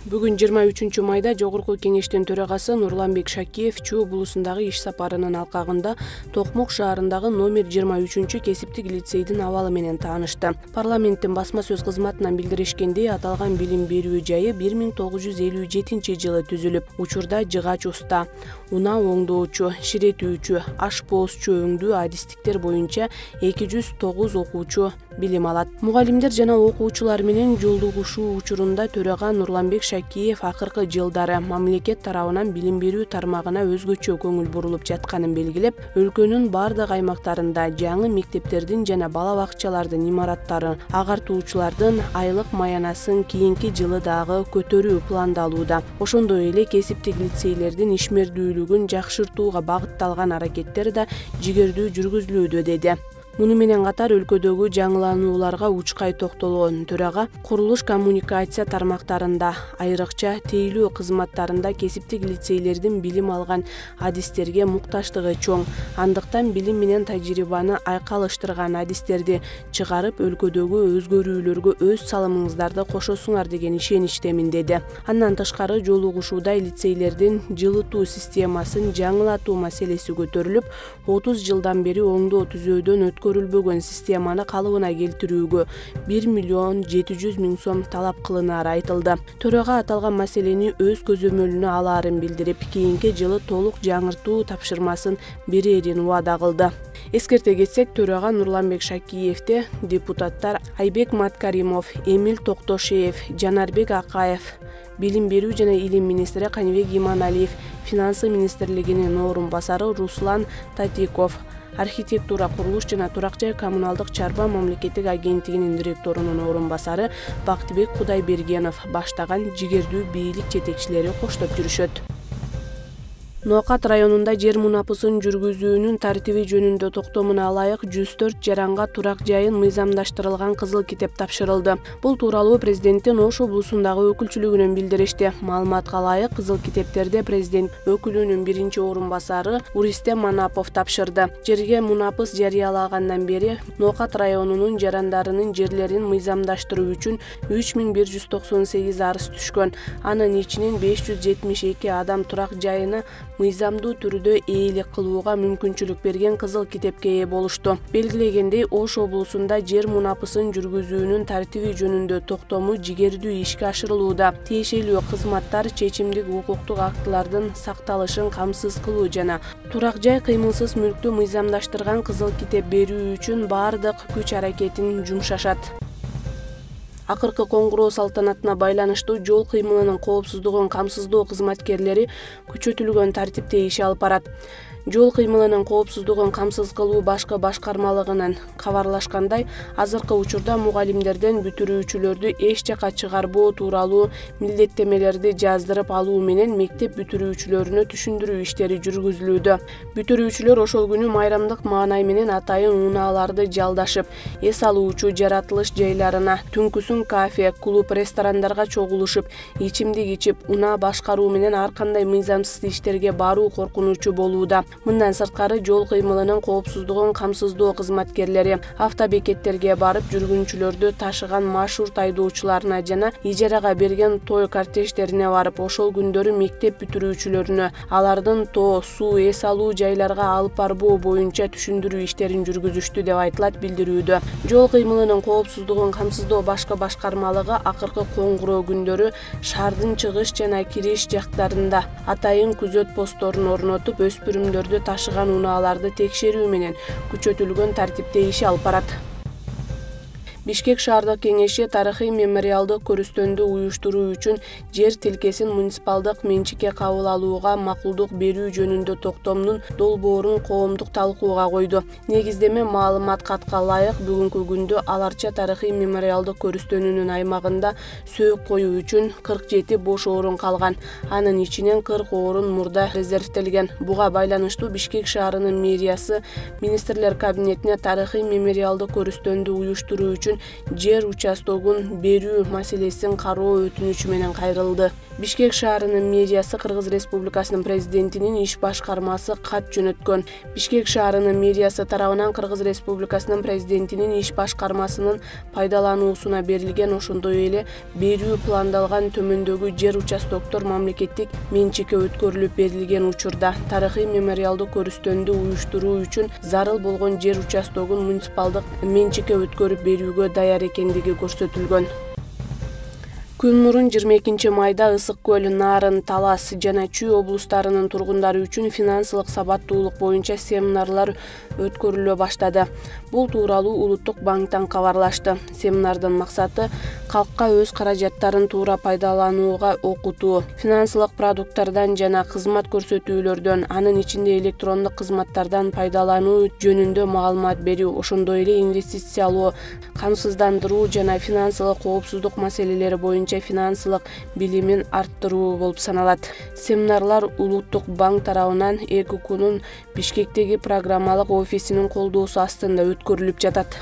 Бүгүн 23 майда Жогорку Кеңештин төрагасы Нурланбек Шакиев Чуу булусундагы иш сапарынын алкагында Токмок шаарындагы номер 23 кесиптик лицейдин абалы менен таанышты. Парламенттин басма сөз кызматынан билдиришкендей, аталган билим берүү жайы 1957-жылы түзүлүп, учурда жыгач уста, унаа оңдоочу, ширетүүчү, ашпоозчу өңдүү адистиктер боюнча 209 окуучу билим алат. Мугалимдер жана окуучулар менен жолугушуу учурунда төрага Нурланбек Шакиев акыркы жылдары мамлекет тарабынан билим берүү тармагына өзгөчө көңүл бурулуп жатканын белгилеп, өлкөнүн бардык аймактарында жаңы мектептердин жана бала бакчалардын имараттарын, агартуучулардын айлык маянасын кийинки жылы дагы көтөрүү пландалууда. Ошондой эле кесиптик лицейлердин ишмердүүлүгүн жакшыртууга багытталган аракеттер да жигердүү жүргүзүлүүдө, деди. Муну менен катар өлкөдөгү жаңыланууларга учкай токтолгон төрага курулуш коммуникация тармактарында, айрыкча тейлөө кызматтарында кесиптик лицейлердин билим алган адистерге мукташтыгы чоң. Андыктан билим менен тажрыйбаны айкалыштырган адистерди чыгарып, өлкөдөгү өзгөрүүлөргө өз салымыңыздарды кошосуңар деген ишеничтемин, деди. Андан тышкары жолугушууда лицейлердин жылытуу системасын жаңылатуу маселеси көтөрүлүп, 30 жылдан бери оңдоо түзөөдөн көрүлбөгөн системаны калыбына келтирүүгө 1,7 миллион сом талап кылынары айтылды. Төрага аталган маселени өз көзөмөлүнө алаарын билдирип, кийинки жылы толук жаңыртуу тапшырмасын берерин убада кылды. Эскерте кетсек, төрага Нурланбек Шакиевди депутаттар Айбек Маткаримов, Эмил Токтошеев, Жанарбек Акаев, билим берүү жана илим министри Каныбек Иманалиев, финансы министрлигинин орун басары Руслан Татиков, архитектура, курулуш жана турак жай коммуналдык чарба мамлекеттик агенттигинин директорунун орун басары Бактыбек Кудайбергенов баштаган жигердүү бийлик жетекчилери коштоп жүрүшөт. Ноокат районунда жер мунапысын жүргүзүүнүн тартиби жөнүндө токтомуна ылайык 104 жаранга турак жайын мыйзамдаштырылган кызыл китеп тапшырылды. Бул тууралуу президенттин Ош облусундагы өкүлчүлүгүнөн билдиришти. Маалыматка ылайык, кызыл китептерди президент өкүлүнүн биринчи орун басары Уристем Манапов тапшырды. Жерге мунапыс жарыялагандан бери Ноокат районунун жарандарынын жерлерин мыйзамдаштыруу үчүн 3198 арыз түшкөн. Анын ичинен 572 адам турак жайына мыйзамдуу түрдө ээлик кылууга мүмкүнчүлүк берген кызыл китепке ээ болушту. Белгилегендей, Ош облусунда жер мунапысын жүргүзүүнүн тартиби жөнүндө токтому жигердүү ишке ашырылууда. Тиешелүү кызматтар чечимдик укуктук актылардын сакталышын камсыз кылуу жана турак жай кыймылсыз мүлктү мыйзамдаштырган кызыл китеп берүү үчүн бардык күч аракетин жумшашат. Акыркы коңгуроо салтанатына байланыштуу жол кыймылынын коопсуздугун камсыздоо кызматкерлери күчөтүлгөн тартипте иш алып барат. Жол кыймылынын коопсуздугун камсыз кылуу башкы башкармалыгынын кабарлашкандай, азыркы учурда мугалимдерден бүтүрүүчүлөрдү эч жака чыгарбоо тууралуу милдеттемелерди жаздырып алуу менен мектеп бүтүрүүчүлөрүнө түшүндүрүү иштери жүргүзүлүүдө. Бүтүрүүчүлөр ошол күнү майрамдык маанай менен атайын унааларды жалдашып, эс алуучу жаратылыш жайларына, түнкүсүн кафе, клуб, ресторандарга чогулушуп, ичимдик ичип, унаа башкаруу менен ар кандай мыйзамсыз иштерге баруу коркунучу болууда. Мындан сырткары, жол кыймылынын коопсуздугун камсыздоо кызматкерлери автобекеттерге барып, жүргүнчүлөрдү ташыган маршрут айдоочуларына жана ижарага берген той кортеждерине барып, ошол күндөрү мектеп бүтүрүүчүлөрүнө алардын тоо, суу, эс алуу жайларга алып барбоо боюнча түшүндүрүү иштерин жүргүзүштү деп айтылат билдирүүдө. Жол кыймылынын коопсуздугун камсыздоо башкы башкармалыгы акыркы коңгуроо күндөрү шаардын чыгыш жана кириш жактарында атайын күзөт постторун орнотуп, өспүрүмдөрдү ташыган унааларды текшерүү менен күчөтүлгөн тартипте иш алып барат. Бишкек шаардык кеңеши тарыхый мемориалдык көрүстөндү уюштуруу үчүн жер тилкесин муниципалдык менчикке кабыл алууга макулдук берүү жөнүндө токтомдун долбоорун коомдук талкууга койду. Негиздеме маалымат катка ылайык, бүгүнкү күндө аларча тарыхый мемориалдык көрүстөнүнүн аймагында сөөк коюу үчүн 47 бош орун калган. Анын ичинен 40 орун мурда резервтелген. Буга байланыштуу Бишкек шаарынын мэриясы министрлер кабинетине тарыхый мемориалдык көрүстөндү уюштуруу үчүн үчүн жер участогун берүү маселесин кароо өтүнүчү менен кайрылды. Бишкек шаарынын мэриясы Кыргыз Республикасынын президентинин иш башкармасы кат жөнөткөн. Бишкек шаарынын мэриясы тарабынан Кыргыз Республикасынын президентинин иш башкармасынын пайдалануусуна берилген, ошондой эле берүү пландалган төмөндөгү жер участоктор мамлекеттик менчикке өткөрүлүп берилген учурда тарыхый мемориалдык көрүстөндү уюштуруу үчүн зарыл болгон жер участогун муниципалдык менчикке өткөрүп берүүгө даяр экендиги көрсөтүлгөн. Күн мурун 22 майда Ысык көл, Нарын, Талас жана Чүй облустарынын тургундары үчүн финансылык сабаттуулук боюнча семинарлар өткөрүлө баштады. Бул тууралуу Улуттук банктан кабарлашты. Семинардын максаты калкка өз каражаттарын туура пайдаланууга окутуу, финансылык продукттардан жана кызмат көрсөтүүлөрдөн, анын ичинде электрондук кызматтардан пайдалануу жөнүндө маалымат берүү, ошондой эле инвестициялоо, камсыздандыруу жана финансылык коопсуздук маселелери боюнча финансылык билимин арттыруу болуп саналат. Семинарлар Улуттук банк тарабынан ЭККнун Бишкектеги программалык офисинин колдоосу астында өткөрүлүп жатат.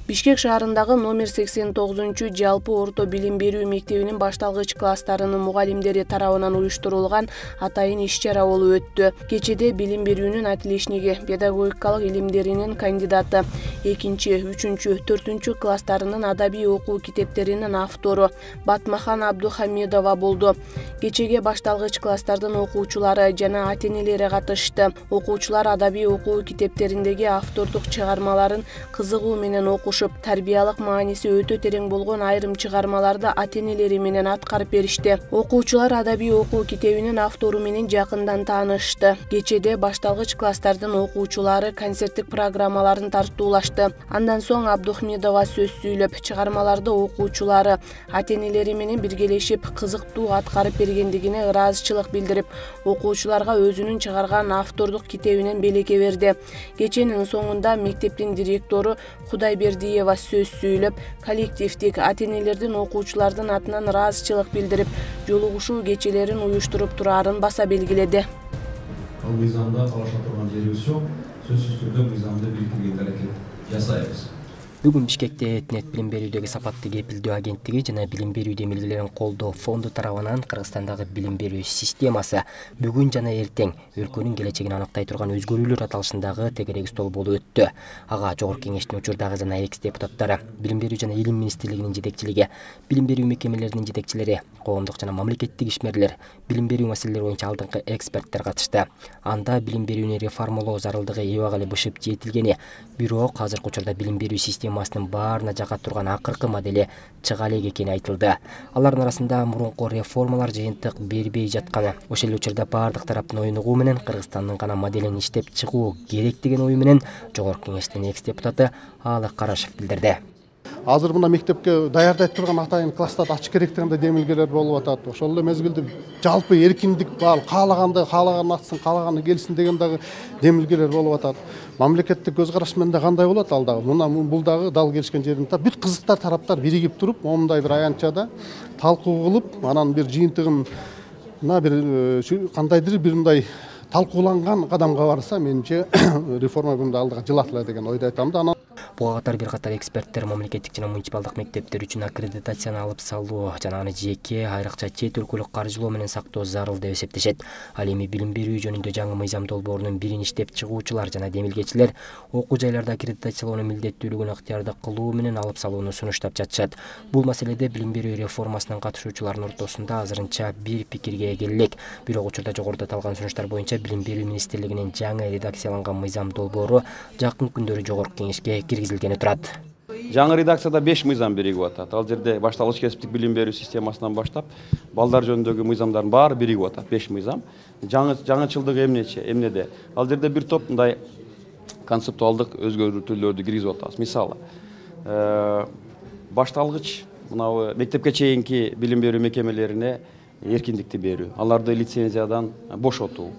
Бишкек шаарындагы номер 89-жалпы орто билим берүү мектебинин башталгыч класстарынын мугалимдери тарабынан уюштурулган атайын иш-чара болуп өттү. Кечеде билим берүүнүн отличниги, педагогикалык илимдеринин кандидаты, 2, 3, 4 класстарынын адабий окуу китептеринин автору Батмахан Абдухамедова болду. Кечеге башталгыч класстардын окуучулары жана ата-энелери катышты. Окуучулар адабий окуу китептериндеги автордук чыгармаларын кызыгуу менен окушуп, тарбиялык мааниси өтө терең болгон айрым чыгармаларды ата-энелери менен аткарып беришти. Окуучулар адабий окуу китебинин автору менен жакындан таанышты. Кечеде башталгыч класстардын окуучулары концерттик программаларын тартуулашты. Андан соң Абдухамедова сөз сүйлөп, чыгармаларды окуучулары ата-энелери менен биргелешип кызыктуу аткарып бергендигине ыраазычылык билдирип, окуучуларга өзүнүн чыгарган автордук китебинен белеке берди. Кеченин соңунда мектептин директору Кудайбердиева сөз сүйлөп, коллективдик ата-энелердин окуучулардын атынан ыраазычылык билдирип, жолугушуу кечелерин уюштуруп турарын баса белгиледи. Ал мыйзамда калыша турган жерибиз жок. Сөзсүз түрдө мыйзамды белгилегенге аракет жасайбыз. Бүгүн Бишкекте Этнет билим берүүдөгү сапаттуу кепилдөө агенттиги жана билим берүү демилгелерин колдоо фонду тарабынан Кыргызстандагы билим берүү системасы бүгүн жана эртең өлкөнүн келечегин аныктай турган өзгөрүүлөр аталышындагы тегерек стол болуп өттү. Ага Жогорку Кеңештин учурдагы жана экс депутаттары, билим берүү жана илим министрлигинин жетекчилиги, билим берүү мекемелеринин жетекчилери, коомдук жана мамлекеттик ишмерлер, билим берүү маселелери боюнча алдыңкы эксперттер катышты. Анда билим берүүнү реформалоо зарылдыгы эбак эле бышып жетилгени, бирок азыркы учурда билим берүү системасынын баарына жака турган акыркы модели чыга элек экени айтылды. Алардын арасында мурунку реформалар жыйынтык бербей жатканы, ошол эле учурда баардык тараптын оюнугу менен Кыргызстандын гана моделин иштеп чыгуу керек деген ою менен Жогорку Кеңештин экс депутаты Алык Карашев билдирди. Азыр мына мектепке даярдайт турган атайын класстарды ачык керек дегенде демилгелер болуп атат. Ошол эле мезгилде жалпы эркиндик бар, каалаганды каалаган атсын, каалаганы келсин деген дагы демилгелер болуп атат. Мамлекеттик көз караш менен кандай болот ал дагы? Мына бул дагы дал келишкен жеринде бүт кызыктар тараптар биригип туруп, момундай бир аянтчада талкуу кылып, анан бир жыйынтыгын бир кандайдыр бир мындай талкууланган кадамга барса, менимче реформа күндө алдыга жылатыла деген ойду айтам да. Буга катар бир катар эксперттер мамлекеттик жана муниципалдык мектептер үчүн аккредитацияны алып салуу жана аны жеке, айрыкча чет өлкөлүк каржылоо менен сактоо зарыл деп эсептешет. Ал эми билим берүү жөнүндө жаңы мыйзам долбоорунун бирин иштеп чыгуучулар жана демилгечилер окуу жайларда аккредитациялоонун милдеттүүлүгүн ыктыярдык кылуу менен алып салууну сунуштап жатышат. Бул маселеде билим берүү реформасынын катышуучуларынын ортосунда азырынча бир пикирге келе элек. Бирок учурда жогоруда аталган сунуштар боюнча билим берүү министрлигинин жаңы редакцияланган мыйзам долбоору жакын күндөрү Жогорку Кеңешке киргизилгени турат. Жаңы редакцияда 5 мыйзам биригип атат. Ал жерде башталгыч кесиптик билим берүү системасынан баштап, балдар жөнүндөгү мыйзамдардын баары биригип атат. 5 мыйзам. Жаңычылдык эмнеде? Ал жерде бир топ мындай концептуалдык өзгөртүүлөрдү киргизип атабыз. Мисалы, башталгыч мына мектепке чейинки билим берүү мекемелерине эркиндикти берүү, аларды лицензиядан бошотуу,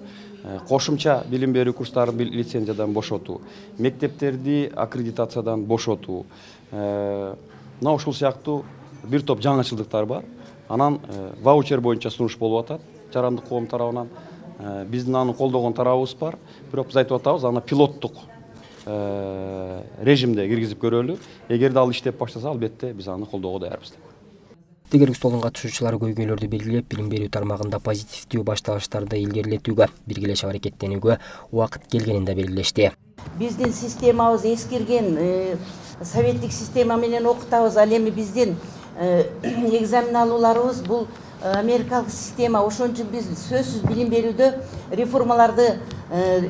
кошумча билим берүү курстарын лицензиядан бошотуу, мектептерди аккредитациядан бошотуу, мына ушул сыяктуу бир топ жаңычылдыктар бар. Анан ваучер боюнча сунуш болуп атат жарандык коом тарабынан. Биздин аны колдогон тарабыбыз бар. Бирок биз айтып атабыз, аны пилоттук режимде киргизип көрөлү. Эгерде ал иштеп баштаса, албетте биз аны колдоого даярбыз. Тегерек столдун катышуучулары көйгөйлөрдү белгилеп, билим берүү тармагында позитивдүү башталыштарды илгерилетүүгө, биргелешип аракеттенүүгө убакыт келгенин да белгилешти. Биздин системабыз эскирген, советтик система менен окутабыз. Ал эми биздин экзамен алууларыбыз бул америкалык система. Ошон үчүн биз сөзсүз билим берүүдө реформаларды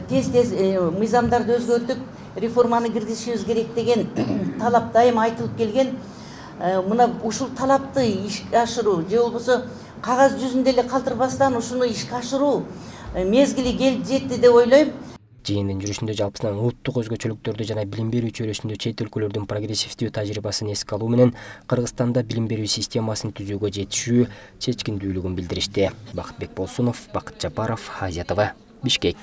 тез мыйзамдарды өзгөртүп, реформаны киргизишибиз керек деген талап дайым айтылып келген. Мына ушул талапты ишке ашыруу же болбосо кагаз жүзүндө эле калтырбастан ушуну ишке ашыруу мезгили келип жетти деп ойлойм. Жыйындын жүрүшүндө жалпысынан улуттук өзгөчөлүктөрдү жана билим берүү чөйрөсүндө чет өлкөлөрдүн прогрессивдүү тажрыйбасын эске алуу менен Кыргызстанда билим берүү системасын түзүүгө жетишүү чечкиндүүлүгүн билдиришти. Бакытбек Болсунов, Бакыт Жапаров, Азия ТВ, Бишкек.